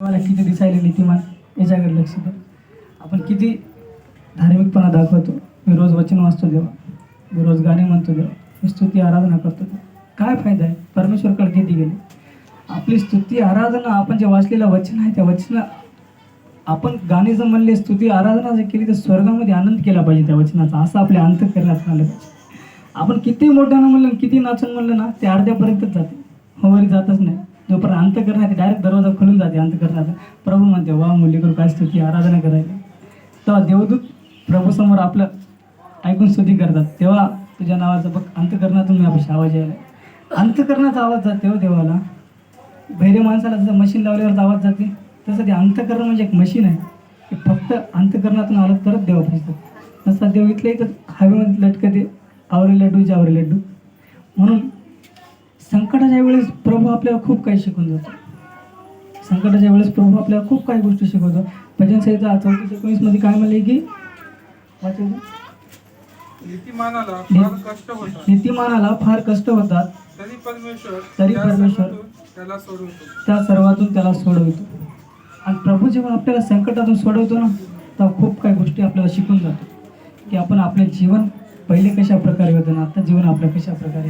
मला किती दिसायला नीतिमान याच्याकडे लक्ष द्या. आपण किती धार्मिकपणा दाखवतो. मी रोज वचन वाचतो देवा, मी रोज गाणे म्हणतो देवा, मी स्तुती आराधना करतो देवा. काय फायदा आहे? परमेश्वरकडे किती गेले. आपली स्तुती आराधना, आपण जे वाचलेलं वचन आहे त्या वचन, आपण गाणे जर म्हणले, स्तुती आराधना जर केली तर स्वर्गामध्ये आनंद केला पाहिजे त्या वचनाचा, असं आपल्या अंत करण्यात आलं पाहिजे. आपण किती मोठ्यानं म्हणलं, किती नाचून म्हणलं ना, ते अर्ध्यापर्यंतच जाते, वरी जातच नाही. जोपर्यंत अंत करण्यात डायरेक्ट दरवाजा खोलून जाते अंत करण्याचा. प्रभू म्हणते, वा मुली करू काय स्तुती आराधना करायला. तेव्हा देवदूत प्रभूसमोर आपलं ऐकून स्तुती करतात. तेव्हा तुझ्या नावाचं बघ अंतकरणातून मी अपेक्षा आवाज यायला, अंतकरणाचा आवाज जाते हो देवाला. बहिरे माणसाला जसं मशीन लावल्यावर आवाज जाते, तसं ते अंतकरण म्हणजे एक मशीन आहे. की फक्त अंतकरणातून आलं तरच देव पाहिजे. तसा देव इथल्या इथं हवेमध्ये लटकते, आवरे लड्डू जावरे लड्डू. म्हणून संकटाच्या वेळेस प्रभू आपल्याला खूप काही शिकून जातो. संकटाच्या वेळेस प्रभू आपल्याला खूप काही गोष्टी शिकवतो. भजन संहिता 34:19 मध्ये काय म्हणले की नीतिमानाला फार कष्ट होतात, तरी परमेश्वर त्या सर्वातून त्याला सोडवतो. आणि प्रभू जेव्हा आपल्याला संकटातून सोडवतो ना, तेव्हा खूप काही गोष्टी आपल्याला शिकून जातो. की आपण आपले जीवन पहिले कशा प्रकारे होतं ना, आता जीवन आपलं कशा प्रकारे.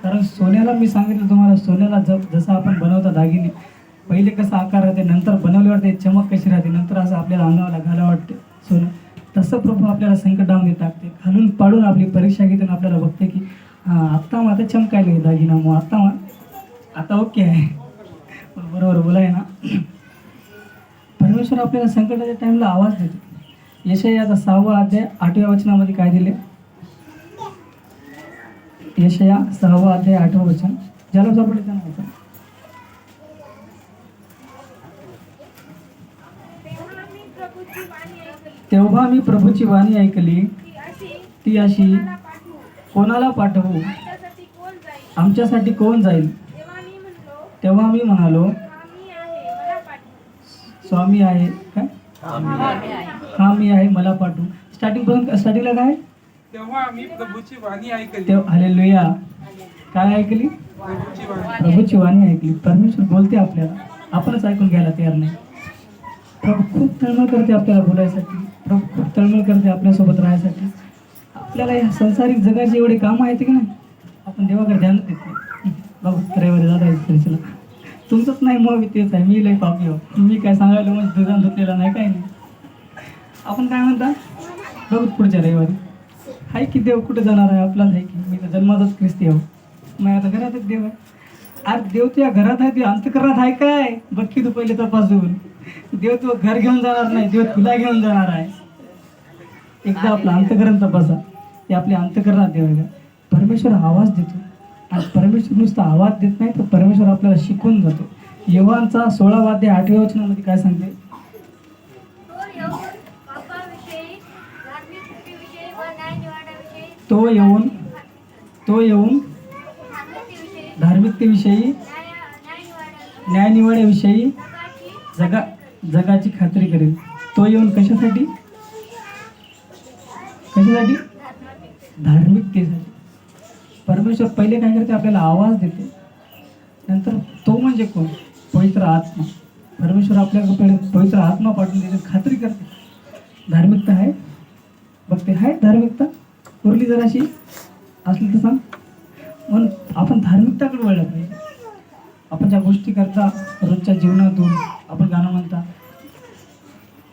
कारण सोन्याला मी सांगितलं तुम्हाला, सोन्याला जसं आपण बनवता दागिने, पहिले कसा आकार राहते, नंतर बनवल्यावर ते चमक कशी राहते, नंतर असं आपल्याला अंगाला घाला वाटते सोनं. तसं प्रभू आपल्याला संकटामध्ये टाकते, घालून पाडून आपली परीक्षा घेते आणि आपल्याला बघते की आत्ता आता चमकायला दागिना, मग आता ओके आहे. बरोबर बोलाय ना. परमेश्वर आपल्याला संकटाच्या टाईमला आवाज देतो. यशायाचा 6वा अध्याय 8व्या वचनामध्ये काय दिले? यशाया 6वा अध्याय 8वं वचन, ज्याला सापडले त्यांना वाचा. तेव्हा मी प्रभूची वाणी ऐकली, ती अशी, कोणाला पाठवू, आमच्यासाठी कोण जाईल. तेव्हा मी म्हणालो, स्वामी आहे काय, हा मी आहे, मला पाठवू. स्टार्टिंगला काय? तेव्हा आम्ही प्रभूची वाणी ऐकली. हालेलुया. काय ऐकली? प्रभूची वाणी ऐकली. परमेश्वर बोलते आपल्याला, आपणच ऐकून घ्यायला तयार नाही. प्रभू खूप तळमळ करते आपल्याला बोलायसाठी, प्रभू खूप तळमळ करते आपल्यासोबत राहायसाठी. आपल्याला या संसारिक जगाची एवढे कामं आहेत की नाही, आपण देवाकडे ध्यान देत नाही. बाबा रविवारी जाता तुमचंच नाही, मग तेच आहे, मी लय पापी हो, मी काय सांगायला म्हणजे दुधान धुतलेला नाही, काय नाही. आपण काय म्हणता, बघू पुढच्या रविवारी हाय की देव कुठे जाणार आहे, आपलाच आहे की. मी तर जन्मातच ख्रिस्ती आहो, मग आता घरातच देव आहे. अरे देव तुझ्या घरात आहे, ते अंतकरणात आहे काय, बघ की तू पहिले तपासून. देव तू घर घेऊन जाणार नाही, देव तुला घेऊन जाणार आहे. एकदा आपलं अंतकरण तपासा, ते आपल्या अंतकरणात देव आहे का. परमेश्वर आवाज देतो, आणि परमेश्वर नुसता आवाज देत नाही, तर परमेश्वर आपल्याला शिकवून जातो. योहानचा 16वा अध्याय 8व्या वचनामध्ये काय सांगते? तो येऊन धार्मिकतेविषयी, न्यायनिवाड्याविषयी जगाची खात्री करेल. तो येऊन कशासाठी? धार्मिकतेसाठी. परमेश्वर पहिले काय करते, आपल्याला आवाज देते. नंतर तो म्हणजे कोण? पवित्र आत्मा. परमेश्वर आपल्याकडे पवित्र आत्मा पाठवून देते, खात्री करते. धार्मिकता आहे, बघते आहे धार्मिकता, उरली जराशी असली तर सांग. म्हणून आपण धार्मिकताकडे वळलं पाहिजे. आपण ज्या गोष्टी करता रोजच्या जीवनातून, आपण गाणं म्हणता,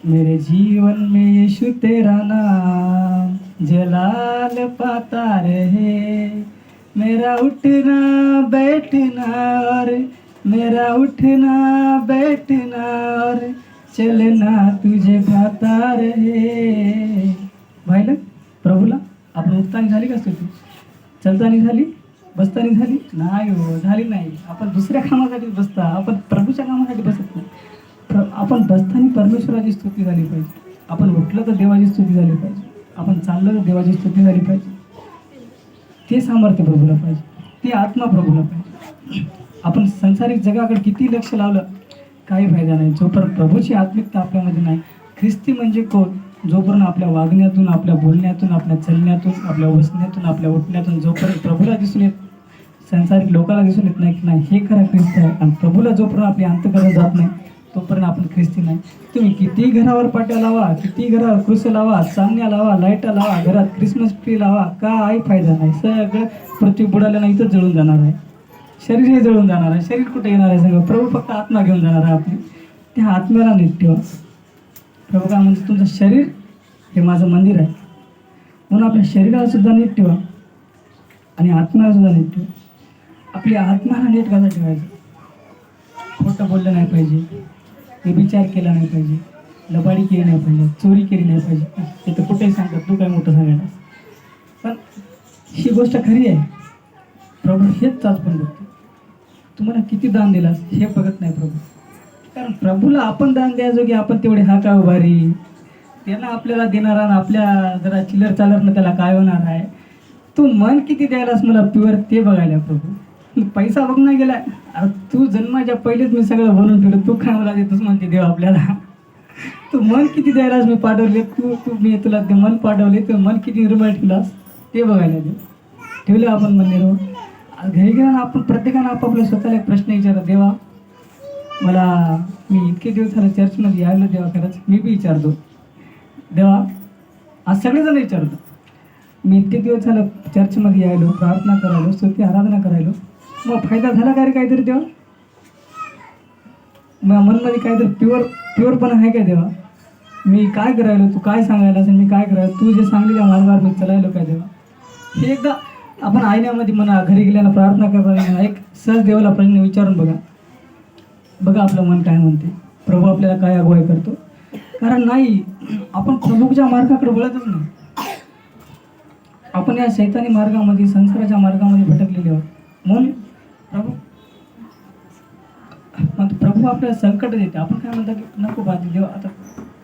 मेरे जीवन में यीशु तेरा नाम जलाल पाता रहे, मेरा उठना बैठना और चलना तुझे भाता रहे. पाहिलं प्रभूला. आपण उठतानी झाली का स्तुती? चलतानी झाली? बसतानी झाली? नाही हो, झाली नाही. आपण दुसऱ्या कामासाठी बसता, आपण प्रभूच्या कामासाठी बसत नाही. आपण बसतानी परमेश्वराची स्तुती झाली पाहिजे. आपण उठलं तर देवाची स्तुती झाली पाहिजे. आपण चाललं तर देवाची स्तुती झाली पाहिजे. ते सामर्थ्य प्रभूला पाहिजे, ती आत्मा प्रभूला पाहिजे. आपण संसारिक जगाकडे किती लक्ष लावलं काही फायदा नाही, जोपर्यंत प्रभूची आत्मिकता आपल्यामध्ये नाही. ख्रिस्ती म्हणजे कोण? जोपर्यंत आपल्या वागण्यातून, आपल्या बोलण्यातून, आपल्या चलण्यातून, आपल्या बसण्यातून, आपल्या उठण्यातून जोपर्यंत प्रभूला दिसून येत, संसारिक लोकांना दिसून येत नाही की नाही हे खरा ख्रिस्त आहे. आणि प्रभूला जोपर्यंत आपली अंतकरण जात नाही, तोपर्यंत आपण ख्रिस्ती नाही. तुम्ही किती घरावर पाट्या लावा, किती घरावर कृस लावा, चांदण्या लावा, लाईटा लावा, घरात क्रिसमस ट्री लावा, काही फायदा नाही. सगळं पृथ्वी बुडाल्या नाही इथंच जळून जाणार आहे. शरीरही जळून जाणार आहे. शरीर कुठे येणार आहे? सगळं प्रभू फक्त आत्मा घेऊन जाणार आहे आपली. त्या आत्म्याला नीट ठेवा. प्रभू काय म्हणजे तुमचं शरीर हे माझं मंदिर आहे, म्हणून आपल्या शरीराला सुद्धा नीट ठेवा आणि आत्म्याला सुद्धा नीट ठेवा. आपली आत्म्याला नीट कसं ठेवायचं? खोटं बोललं नाही पाहिजे, व्यभिचार केला नाही पाहिजे, लबाडी केली नाही पाहिजे, चोरी केली नाही पाहिजे. ते तर कुठेही सांगतात, तू काय मोठं सांगायला. पण ही गोष्ट खरी आहे. प्रभू हेच चाचपण बघतो. तुम्हाला किती दान दिलास हे बघत नाही प्रभू. कारण प्रभूला आपण दान द्यायचो की आपण तेवढे हा का उभारी, त्याला आपल्याला देणारा आणि आपल्या जरा चिल्लर चालरनं त्याला काय होणार आहे. तू मन किती द्यायलास मला प्युअर ते बघायला प्रभू. पैसा बघणं गेलाय. अरे तू जन्माच्या पहिलेच मी सगळं बनवून ठेवलं, तू काय मला देतोस म्हणते देव आपल्याला. तू मन किती द्यायलास मी पाठवले, मी तुला ते मन पाठवले, तू मन किती निर्मळ ठेवलास ते बघायला देव. ठेवले आपण मन निर्मळ. घरी गेल्यानं आपण प्रत्येकानं आपापल्या स्वतःला एक प्रश्न विचारला, देवा मी इतके दिवस झाले चर्चमध्ये यायला, देवा खरंच मी बी विचारतो. देवा आज सगळेजण विचारतो, मी इतके दिवस झालं चर्चमध्ये यायलो, प्रार्थना करायलो, स्तुती आराधना करायलो, मग फायदा झाला का रे काहीतरी देवा? मग मनमध्ये काहीतरी प्युअरपणा आहे का देवा? मी काय करायलो, तू काय सांगायला असेल, मी काय करायलो, तू जे सांगलेल्या मार्गावर मी चलायलो काय देवा? हे एकदा आपण आईण्यामध्ये म्हणा, घरी गेल्यानं प्रार्थना करताना एक सहज देवाला प्रश्न विचारून बघा आपलं मन काय म्हणते, प्रभू आपल्याला काय अगुवाई करतो. कारण नाही, आपण प्रभूच्या मार्गाकडे वळतच नाही. आपण या शैतानी मार्गामध्ये, संसाराच्या मार्गामध्ये भटकलेले आहोत. म्हणून प्रभू आपल्याला संकट देते. आपण काय म्हणतात की नको बाजी देवा. आता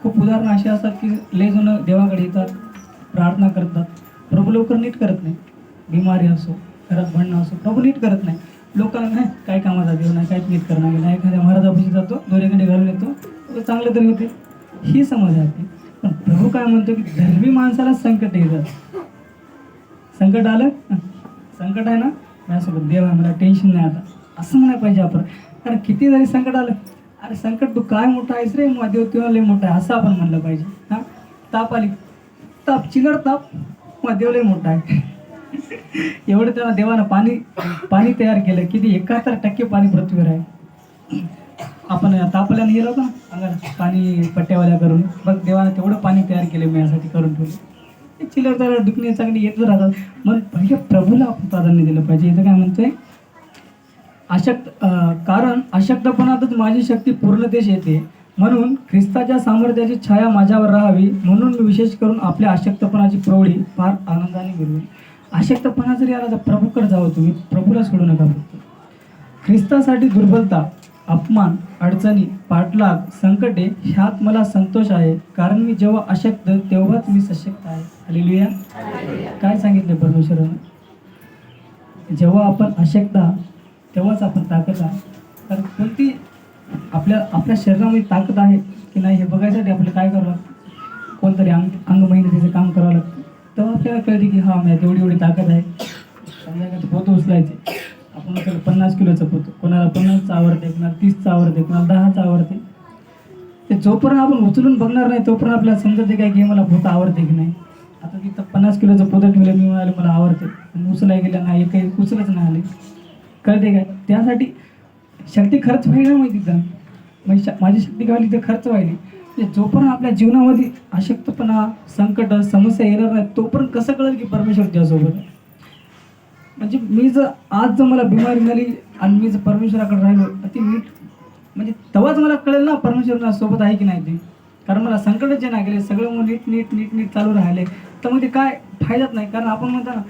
खूप उदाहरणं अशी असतात की लय जण देवाकडे येतात, प्रार्थना करतात, प्रभू लवकर नीट करत नाही. बिमारी असो, घरात भांडणं असो, प्रभू नीट करत नाही. लोकांना नाही काय कामाचा देव नाही, काहीच नीट करणार नाही. एखाद्या महाराजापाशी जातो, दोरेकडे घालून येतो, चांगलं तरी होते, ही समज आहे. पण प्रभू काय म्हणतो की धर्मी माणसाला संकट येतात. संकट आलं, संकट आहे ना माझ्यासोबत, देव आहे, मला टेन्शन नाही आता, असं म्हणायला पाहिजे आपण. कारण किती जरी संकट आलं, अरे संकट तू काय मोठा आहेस रे, मग देव तुला लय मोठा आहे असं आपण म्हणलं पाहिजे. हां, ताप आली, ताप चिलर ताप, मग देव लय मोठा आहे. एवढं त्याला देवानं पाणी तयार केलं. किती 71% पाणी पृथ्वीवर आहे. आपण तापल्यानं गेलो ना अंगाला पाणी पट्ट्यावाल्या करून, बघ देवानं तेवढं पाणी तयार केलं मी यासाठी करून ठेवलं. चिलर तर दुखणे चांगली येतच राहतात. मग पहिले प्रभूला आपण प्राधान्य दिलं पाहिजे. इथं काय म्हणतोय, कारण अशक्तपणातच माझी शक्ती पूर्णतेश येते, म्हणून ख्रिस्ताच्या सामर्थ्याची छाया माझ्यावर राहावी, म्हणून मी विशेष करून आपल्या अशक्तपणाची प्रौढी फार आनंदाने घेऊन. अशक्तपणा जरी आला तर प्रभूकडे जावं, तुम्ही प्रभूला सोडू नका. फक्त ख्रिस्तासाठी दुर्बलता, अपमान, अडचणी, पाठलाग, संकटे ह्यात मला संतोष आहे, कारण मी जेव्हा अशक्त तेव्हाच मी सशक्त आहे. हालेलुया. काय सांगितलं परमेश्वरानं? जेव्हा आपण अशक्त तेव्हाच आपण ताकद आहे. कारण कोणती आपल्या शरीरामध्ये ताकद आहे की नाही हे बघायसाठी आपल्याला काय करावं लागतं? कोणतरी अंग मेहनतीचं काम करावं लागतं. तेव्हा आपल्याला कळते की हा माझ्यात एवढी ताकद आहे. संध्याकाळचं पोतं उचलायचे, आपण उचल 50 किलोचं पोतं, कोणाला 50चं आवडते, कोणाला 30चं आवडते, कोणाला 10चं आवडते. ते जोपर्यंत आपण उचलून बघणार नाही तोपर्यंत आपल्याला समजते काय की मला पोतं आवडते की नाही. आता तिथं 50 किलोचं पोतं ठेवलं, मी म्हणाले मला आवडते, उचलाय गेलं नाही, काही उचलच नाही आले. कळते काय? त्यासाठी शक्ती खर्च व्हायली ना, माहिती तिथं माझी शक्ती काय तिथं खर्च व्हायली. जोपर्यंत आपल्या जीवनामध्ये अशक्तपणा, संकट, समस्या येणार नाही तोपर्यंत कसं कळेल की परमेश्वर त्यासोबत. म्हणजे मी आज मला बिमारी झाली आणि मी जर परमेश्वराकडे राहिलो ती नीट, म्हणजे तेव्हाच मला कळेल ना परमेश्वर सोबत आहे की नाही ते. कारण मला संकटच जे नाही गेले, सगळं मग नीट चालू राहिले तर मग ते काय फायदाच नाही. कारण आपण म्हणतो ना,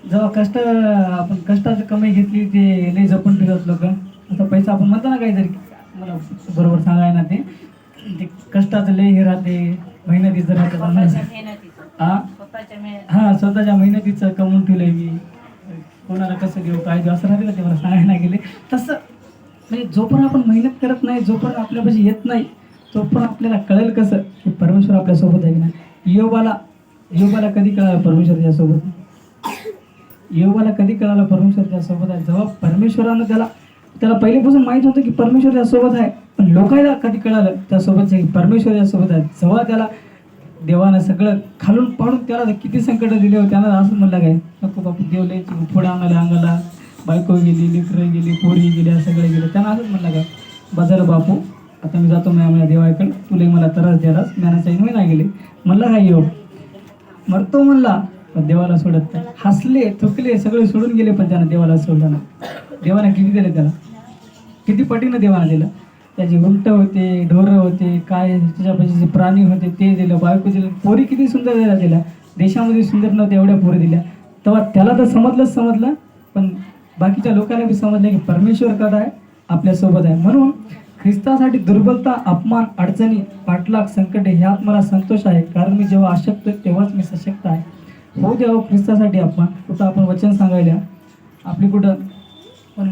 जेव्हा आपण कष्टाची कमाई घेतली ते लय जपून ठेवतात लोक. आता पैसा आपण म्हणतो ना काहीतरी, मला बरोबर सांगाय ना ते कष्टाचं लय हे राहते, मेहनतीचं राहते. हां, स्वतःच्या मेहनतीचं कमवून ठेवलंय मी, कोणाला कसं देऊ काय देऊ असं राहते का ते मला सांगायला गेले. तसं म्हणजे जोपर्यंत आपण मेहनत करत नाही, जोपर्यंत आपल्यापाशी येत नाही तोपर्यंत आपल्याला कळेल कसं की परमेश्वर आपल्यासोबत आहे की नाही. योबाला कधी कळालं परमेश्वर त्यासोबत? योबाला कधी कळालं परमेश्वर त्यासोबत आहे? जेव्हा परमेश्वरानं त्याला त्याला पहिलेपासून माहीत होतं की परमेश्वर त्यासोबत आहे, पण लोकांना कधी कळालं त्यासोबत परमेश्वर त्यासोबत आहे. जेव्हा त्याला देवानं सगळं खालून पाडून त्याला किती संकट दिले होते, त्याला असं म्हणलं काय, नको बापू देव लय पुढं आणायला अंगाला, बायको गेली, लेकरं गेली, पोरी गेल्या, सगळं गेलं. त्यानं असंच म्हणलं काय, बजारं बापू आता मी जातो माझ्या देवाकडे, तुला मला त्रास द्यायलाच मॅनाचा इनवे नाही गेले. म्हणलं काय येऊ मरतो म्हणला, पण देवाला सोडत नाही. हसले थुकले सगळे सोडून गेले, पण त्यानं देवाला सोडलं नाही. देवाने किती दिलं त्याला, किती पटीनं देवानं दिलं. त्याची उंट होते, ढोरं होते, काय त्याच्यापाशी जे प्राणी होते ते दिलं, बायको दिलं, पोरी किती सुंदर दिल्या. देशामध्ये सुंदर नव्हत्या एवढ्या पोरी दिल्या. तेव्हा त्याला तर समजलं, पण बाकीच्या लोकांना बी समजलं की परमेश्वर कदा आहे, आपल्यासोबत आहे. म्हणून ख्रिस्तासाठी दुर्बलता, अपमान, अडचणी, पाठलाग, संकटे ह्यात मला संतोष आहे, कारण मी जेव्हा अशक्त तेव्हाच मी सशक्त आहे. हो द्यावं ख्रिस्तासाठी अपमान. कुठं आपण वचन सांगायला आपली कुठं पण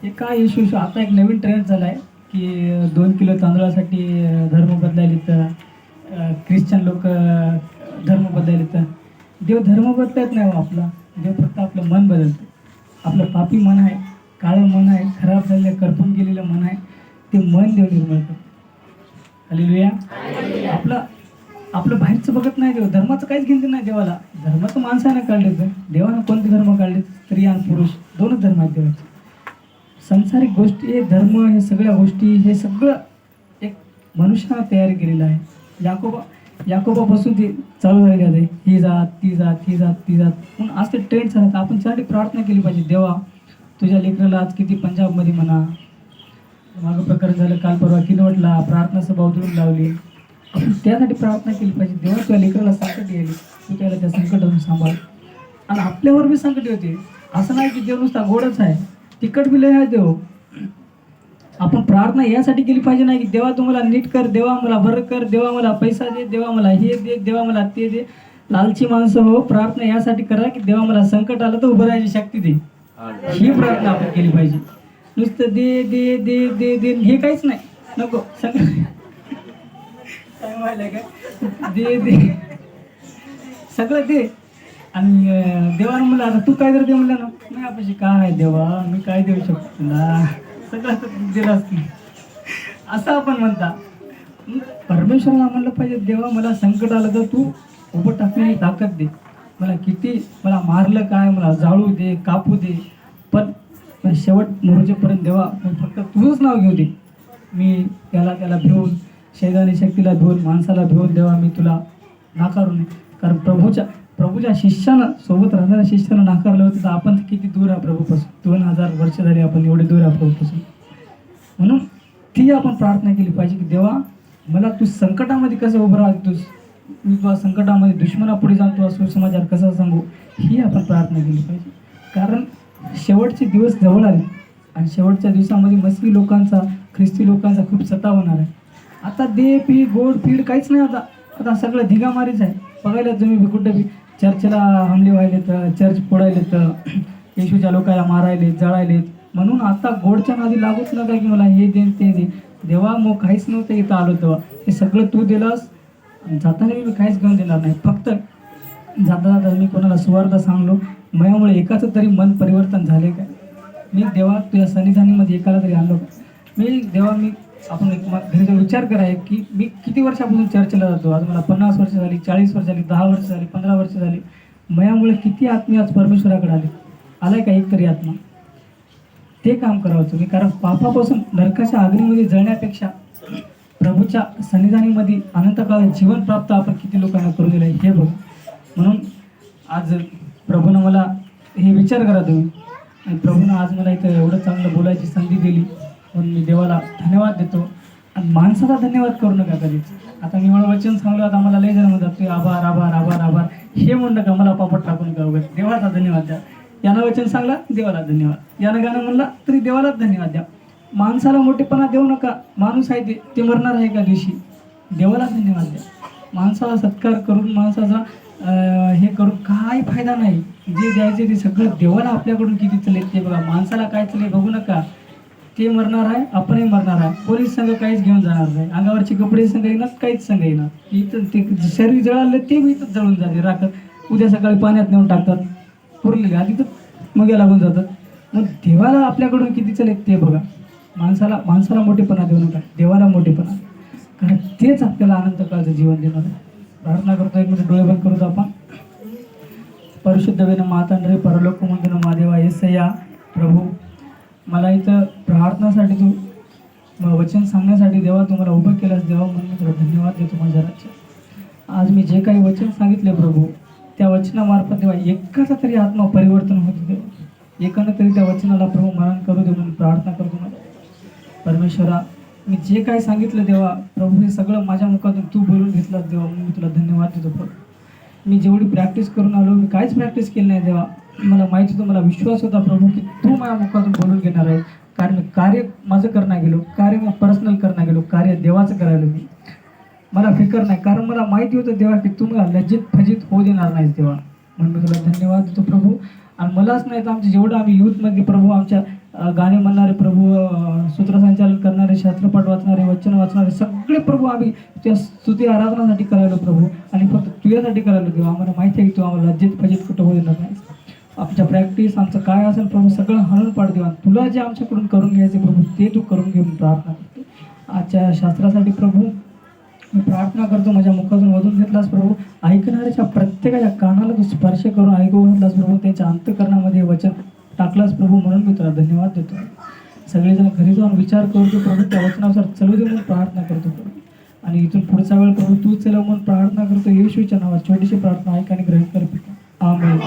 हे काय इश्यू. आता एक नवीन ट्रेंड झाला आहे की 2 किलो तांदळासाठी धर्म बदलायले, तर ख्रिश्चन लोक धर्म बदलायले. तर देव धर्म बदलत नाही हो आपला, देव फक्त आपलं मन बदलतं. आपलं पापी मन आहे, काळं मन आहे, खराब झालेलं करपून गेलेलं मन आहे, ते मन देव निर्मळ करतं. हालेलुया. आपलं बाहेरचं बघत नाही देव. धर्माचं काहीच गिनती नाही देवाला. धर्माचं माणसानं काढले, तर देवानं कोणते धर्म काढले, स्त्री आणि पुरुष दोनच धर्म आहेत देवाचे. संसारिक गोष्टी, हे धर्म, हे सगळ्या गोष्टी, हे सगळं एक मनुष्यानं तयारी केलेलं आहे. याकोबापासून ते चालू झालेलं आहे, ही जात ती जात, ही जात ती जात, म्हणून आज ते ट्रेंड झालं. आपण त्यासाठी प्रार्थना केली पाहिजे, देवा तुझ्या लेकराला आज किती पंजाबमध्ये म्हणा, मागं प्रकरण झालं काल परवा किनवटला, प्रार्थना सभा उतरून लावली. आपण त्यासाठी प्रार्थना केली पाहिजे, देवा तुझ्या लेकराला संकट येईल, तू त्याला त्या संकटातून सांभाळ. आणि आपल्यावर बी संकट होते. असं नाही की देव नुसता गोडच आहे, तिकट बी लय आहे देव. आपण प्रार्थना यासाठी केली पाहिजे नाही की देवा तू मला नीट कर, देवा मला बरं कर, देवा मला पैसा दे, देवा मला हे दे, देवा मला ते दे. लालची माणसं हो, प्रार्थना यासाठी करा की देवा मला संकट आलं तर उभं राहायची शक्ती दे. ही प्रार्थना आपण केली पाहिजे. नुसतं दे दे दे दे दे हे काहीच नाही, नको संकट काय व्हायला काय, दे दे सगळं दे. आणि देवानं म्हणलं आता तू काय तर दे म्हणलं ना, नाही आपल्याशी काय देवा मी काय देऊ शकतो तुला, सगळं दिलं असतं असं आपण म्हणता. परमेश्वराला म्हणलं पाहिजे देवा मला संकट आलं तर तू उभं टाकण्याची ताकद दे. मला मारलं काय, मला जाळू दे, कापू दे, पण शेवट मोर्जेपर्यंत देवा फक्त तुझंच नाव घेऊ दे. मी त्याला भिवून, शैतानी शक्तीला भिवून, माणसाला भिवून देवा मी तुला नाकारू नये. कारण प्रभूच्या शिष्यानं, सोबत राहणाऱ्या शिष्यानं नाकारलं होतं, तर आपण किती दूर आहे प्रभूपासून. 2000 वर्ष झाली आपण एवढे दूर आहे प्रभूपासून. म्हणून ती आपण प्रार्थना केली पाहिजे की देवा मला तू संकटामध्ये कसं उभं राहतोस, मी तुझ्या संकटामध्ये दुश्मनापुढे जाऊन तुझा सुसमाचार कसा सांगू, ही आपण प्रार्थना केली पाहिजे. कारण शेवटचे दिवस जवळ आले आणि शेवटच्या दिवसामध्ये मस्की लोकांचा, ख्रिस्ती लोकांचा खूप सताव होणार आहे. आता दे पी गोड पीड काहीच नाही. आता सगळं धिगामारीच आहे. बघायला तुम्ही कुठं बी चर्चला हमले व्हायले, तर चर्च फोडायले, तर येशूच्या लोकांना मारायले, जळायलेत. म्हणून आता गोडच्या नादी लागूच नका की मला हे दे ते दे. देवा मग काहीच नव्हतं इथं आलो तेव्हा, हे सगळं तू दिलंस. जाताना मी काहीच घेऊन देणार नाही. फक्त जाता मी कोणाला सुवार्थ सांगलो, माझ्यामुळे एकाचं तरी मन परिवर्तन झाले काय, मी देवा तुझ्या सन्निधानीमध्ये एकाला तरी आणलो का. आपण एक घरी जो विचार कराय की मी किती वर्षापासून चर्चेला जातो. आज मला 50 वर्ष झाली, 40 वर्ष झाली, 10 वर्ष झाली, 15 वर्ष झाली. माझ्यामुळे किती आत्मी आज परमेश्वराकडे आलाय का एक तरी आत्मा. ते काम करावं तुम्ही. कारण पापापासून नरकाच्या अग्नीमध्ये जळण्यापेक्षा प्रभूच्या सन्निधानीमध्ये अनंतकाळ जीवन प्राप्त आपण किती लोकांना करून दिलं हे बघ. म्हणून आज प्रभूनं मला हे विचार करा तुम्ही, आणि प्रभूनं आज मला इथं एवढं चांगलं बोलायची संधी दिली, म्हणून मी देवाला धन्यवाद देतो. आणि माणसाचा धन्यवाद करू नका कधीच. आता मी मला वचन सांगलं, आता मला लय जण म्हणतात ते आभार आभार आभार आभार, हे म्हणू नका, मला पापड टाकू नका वगैरे. देवाचा धन्यवाद द्या. यानं वचन सांगला देवाला धन्यवाद, यानं गाणं म्हणला तरी देवालाच धन्यवाद द्या. माणसाला मोठेपणा देऊ नका. माणूस आहे ते मरणार आहे एका दिवशी. देवाला धन्यवाद द्या. माणसाला सत्कार करून, माणसाचा हे करून काय फायदा नाही. जे द्यायचे ते सगळं देवाला आपल्याकडून किती चले ते बघा. माणसाला काय चले बघू नका. ते मरणार आहे, आपणही मरणार आहे. पोलीस संघ काहीच घेऊन जाणार नाही. अंगावरचे कपडे संघ येणार, काहीच संघ येणार. इथं ते शरीर जळालं ते बी इथंच जळून जाते राखत. उद्या सकाळी पाण्यात नेऊन टाकतात पुरलेले, आधी तर मग लागून जातात. मग देवाला आपल्याकडून किती चालेल ते बघा. माणसाला मोठेपणा देऊ नका, देवाला मोठेपणा, कारण तेच आपल्याला आनंद काळचं जीवन देणार आहे. प्रार्थना करतो, एक मिनिट डोळे बंद करू आपण. परिशुद्ध वेन मातांडरे परलोक मंदिर महादेवा येसया प्रभू, मला इथं प्रार्थनासाठी तू वचन सांगण्यासाठी देवा तुम्हाला उभं केलंस देवा, म्हणून मी तुला धन्यवाद देतो माझ्या राज्यात. आज मी जे काही वचन सांगितले प्रभू, त्या वचनामार्फत देवा एकाचा तरी आत्मा परिवर्तन होते देवा, एकानं तरी त्या वचनाला प्रभू मरण करू दे म्हणून प्रार्थना करतो माझ्या परमेश्वरा. मी जे काही सांगितलं देवा प्रभू, हे सगळं माझ्या मुखातून तू बोलून घेतलास देवा, म्हणून मी तुला धन्यवाद देतो प्रभू. मी जेवढी प्रॅक्टिस करून आलो, मी काहीच प्रॅक्टिस केली नाही देवा. मला माहिती होतं, मला विश्वास होता प्रभू की तू माझ्या मुखातून बोलून घेणार आहे. कारण मी कार्य माझं करणं गेलो, कार्य मी पर्सनल करणं गेलो, कार्य देवाचं करायला मी, मला फिकर नाही, कारण मला माहिती होतं देवा की तू मला लज्जित फजित होऊ देणार नाहीस देवा. म्हणून मी तुला धन्यवाद देतो प्रभू. आणि मलाच नाही तर आमचे जेवढं आम्ही यूथमध्ये प्रभू, आमच्या गाणे म्हणणारे प्रभू, सूत्रसंचालन करणारे, शास्त्रपाठ वाचणारे, वचन वाचणारे सगळे प्रभू आम्ही त्या स्तुती आराधनासाठी करायलो प्रभू, आणि फक्त तुझ्यासाठी करायलो देवा. आम्हाला माहिती आहे की तू आम्हाला लज्जित फजित कुठं होऊ देणार नाहीस. आमच्या प्रॅक्टिस आमचं काय असेल प्रभू सगळं हणून पाड देवा. तुला जे आमच्याकडून करून घ्यायचे प्रभू ते तू करून घे म्हणून प्रार्थना करतो. आजच्या शास्त्रासाठी प्रभू मी प्रार्थना करतो, माझ्या मुखातून वधून घेतलास प्रभू. ऐकणाऱ्याच्या प्रत्येकाच्या कानाला तू स्पर्श करून ऐकू घातलास प्रभू, त्यांच्या अंतःकरणामध्ये वचन टाकलास प्रभू, म्हणून मी तुला धन्यवाद देतो. सगळेजण घरी जाऊन विचार करतो प्रभू, त्या वचनानुसार चलू दे म्हणून प्रार्थना करतो प्रभू. आणि इथून पुढचा वेळ प्रभू तू चलव म्हणून प्रार्थना करतो. येशूच्या नावात छोटीशी प्रार्थना ऐक आणि ग्रहण कर. आमेन.